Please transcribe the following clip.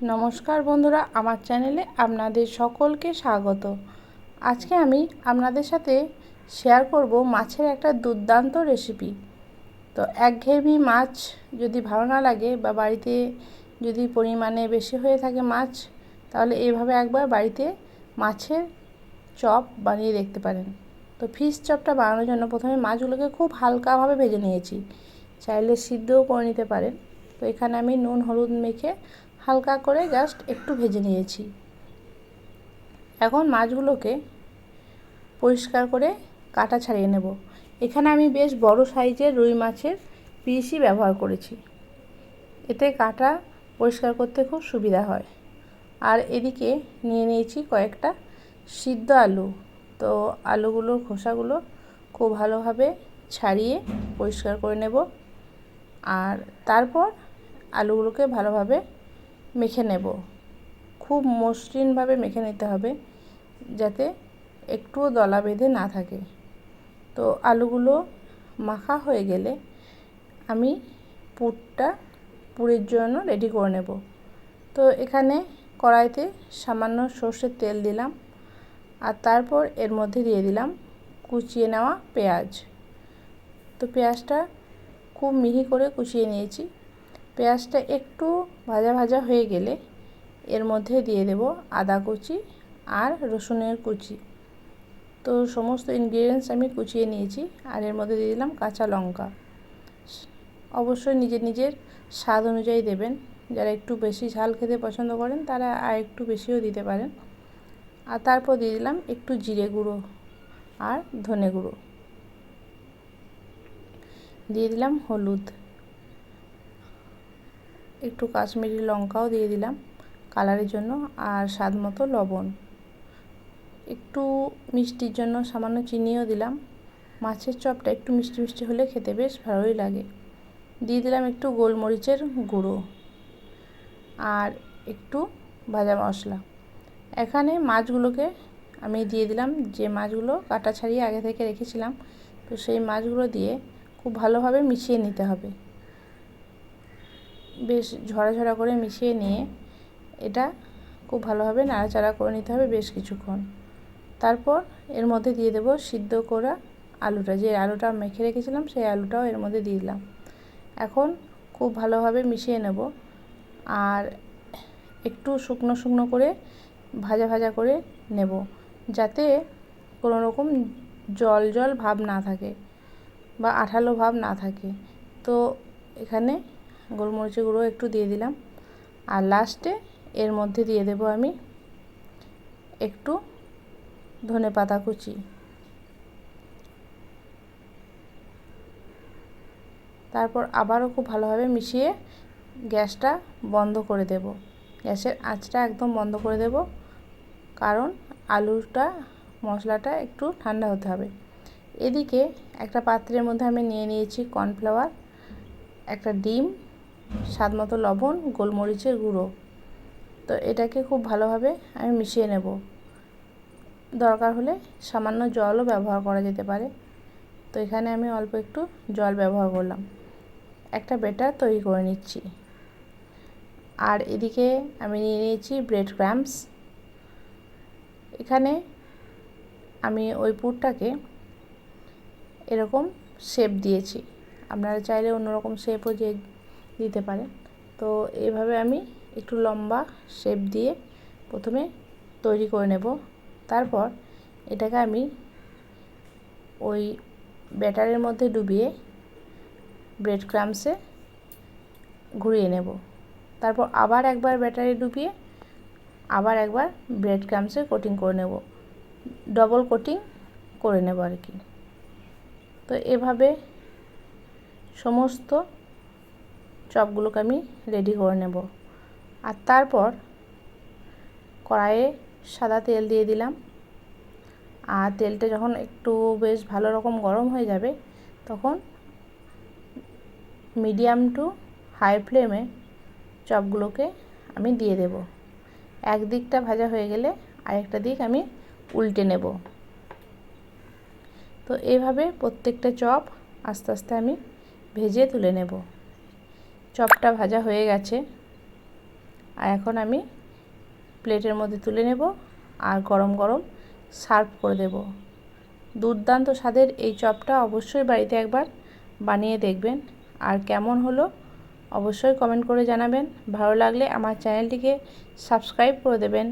নমস্কার বন্ধুরা, আমার চ্যানেলে আপনাদের সকলকে স্বাগত। আজকে আমি আপনাদের সাথে শেয়ার করব মাছের একটা দুর্দান্ত রেসিপি। তো একঘেয়েমি মাছ যদি ভালো না লাগে বা বাড়িতে যদি পরিমাণে বেশি হয়ে থাকে মাছ, তাহলে এইভাবে একবার বাড়িতে মাছের চপ বানিয়ে দেখতে পারেন। তো ফিশ চপটা বানানোর জন্য প্রথমে মাছগুলোকে খুব হালকাভাবে ভেজে নিয়েছি, চাইলে সিদ্ধও করে নিতে পারেন। তো এখানে আমি নুন হলুদ মেখে হালকা করে জাস্ট একটু ভেজে নিয়েছি। এখন মাছগুলোকে পরিষ্কার করে কাটা ছাড়িয়ে নেব। এখানে আমি বেশ বড় সাইজের রুই মাছের পিসই ব্যবহার করেছি, এতে কাটা পরিষ্কার করতে খুব সুবিধা হয়। আর এদিকে নিয়ে নিয়েছি কয়েকটা সিদ্ধ আলু। তো আলুগুলোর খোসাগুলো খুব ভালোভাবে ছাড়িয়ে পরিষ্কার করে নেব। আর তারপর আলুগুলোকে ভালোভাবে মেখে নেব, খুব মসৃণভাবে মেখে নিতে হবে যাতে একটুও দলা বেঁধে না থাকে। তো আলুগুলো মাখা হয়ে গেলে আমি পুরের জন্য রেডি করে নেব। তো এখানে কড়াইতে সামান্য সর্ষের তেল দিলাম, আর তারপর এর মধ্যে দিয়ে দিলাম কুচিয়ে নেওয়া পেঁয়াজ। তো পেঁয়াজটা খুব মিহি করে কুচিয়ে নিয়েছি। পেঁয়াজটা একটু ভাজা ভাজা হয়ে গেলে এর মধ্যে দিয়ে দেব আদা কুচি আর রসুনের কুচি। তো সমস্ত ইনগ্রিডিয়েন্টস আমি কুচিয়ে নিয়েছি, আর এর মধ্যে দিয়ে দিলাম কাঁচা লঙ্কা। অবশ্যই নিজের নিজের স্বাদ অনুযায়ী দেবেন। যারা একটু বেশি ঝাল খেতে পছন্দ করেন তারা আর একটু বেশিও দিতে পারেন। আর তারপর দিয়ে দিলাম একটু জিরে গুঁড়ো আর ধনে গুঁড়ো, দিয়ে দিলাম হলুদ, একটু কাশ্মীরি লঙ্কাও দিয়ে দিলাম কালারের জন্য, আর স্বাদ মতো লবণ, একটু মিষ্টির জন্য সামান্য চিনিও দিলাম। মাছের চপটা একটু মিষ্টি মিষ্টি হলে খেতে বেশ ভালোই লাগে। দিয়ে দিলাম একটু গোলমরিচের গুঁড়ো আর একটু ভাজা মশলা। এখানে মাছগুলোকে আমি দিয়ে দিলাম, যে মাছগুলো কাটা ছাড়িয়ে আগে থেকে রেখেছিলাম। তো সেই মাছগুলো দিয়ে খুব ভালোভাবে মিশিয়ে নিতে হবে, বেশ ঝরা ঝরা করে মিশিয়ে নিয়ে এটা খুব ভালোভাবে নাড়াচাড়া করে নিতে হবে বেশ কিছুক্ষণ। তারপর এর মধ্যে দিয়ে দেব সিদ্ধ করা আলুটা, যে আলুটা মেখে রেখেছিলাম সেই আলুটাও এর মধ্যে দিয়ে দিলাম। এখন খুব ভালোভাবে মিশিয়ে নেব, আর একটু শুকনো শুকনো করে ভাজা ভাজা করে নেব, যাতে কোনো রকম জল জল ভাব না থাকে বা আঠালো ভাব না থাকে। তো এখানে গোলমরিচের গুঁড়ো একটু দিয়ে দিলাম, আর লাস্টে এর মধ্যে দিয়ে দেব আমি একটু ধনেপাতা কুচি। তারপর আবারও খুব ভালোভাবে মিশিয়ে গ্যাসটা বন্ধ করে দেব। গ্যাসের আঁচটা একদম বন্ধ করে দেব, কারণ আলুটা মশলাটা একটু ঠান্ডা হতে হবে। এদিকে একটা পাত্রের মধ্যে আমি নিয়ে নিয়েছি কর্নফ্লাওয়ার, একটা ডিম, স্বাদ মতো লবণ, গোলমরিচের গুঁড়ো। তো এটাকে খুব ভালোভাবে আমি মিশিয়ে নেব। দরকার হলে সামান্য জলও ব্যবহার করা যেতে পারে। তো এখানে আমি অল্প একটু জল ব্যবহার করলাম, একটা ব্যাটার তৈরি করে নিচ্ছি। আর এদিকে আমি নিয়ে নিয়েছি ব্রেড ক্রাম্বস। এখানে আমি ওই পুরটাকে এরকম শেপ দিয়েছি, আপনারা চাইলে অন্যরকম শেপও দিতে পারেন। তো এইভাবে আমি একটু লম্বা শেপ দিয়ে প্রথমে তৈরি করে নেব। তারপর এটাকে আমি ওই ব্যাটারের মধ্যে ডুবিয়ে ব্রেড ক্রাম্বসে ঘুরিয়ে নেব। তারপর আবার একবার ব্যাটারে ডুবিয়ে আবার একবার ব্রেড ক্রাম্বসে কোটিং করে নেব, ডবল কোটিং করে নেব আর কি। তো এভাবে সমস্ত চপগুলোকে আমি রেডি করে নেব। আর তারপর কড়াইয়ে সাদা তেল দিয়ে দিলাম, আর তেলটা যখন একটু বেশ ভালো রকম গরম হয়ে যাবে তখন মিডিয়াম টু হাই ফ্লেমে চপগুলোকে আমি দিয়ে দেব। এক দিকটা ভাজা হয়ে গেলে আরেকটা দিক আমি উল্টে নেব। তো এইভাবে প্রত্যেকটা চপ আস্তে আস্তে আমি ভেজে তুলে নেব। চপটা ভাজা হয়ে গেছে, আর এখন আমি প্লেটের মধ্যে তুলে নেব আর গরম গরম সার্ভ করে দেব। দুর্দান্ত স্বাদের এই চপটা অবশ্যই বাড়িতে একবার বানিয়ে দেখবেন, আর কেমন হলো অবশ্যই কমেন্ট করে জানাবেন। ভালো লাগলে আমার চ্যানেলটিকে সাবস্ক্রাইব করে দেবেন।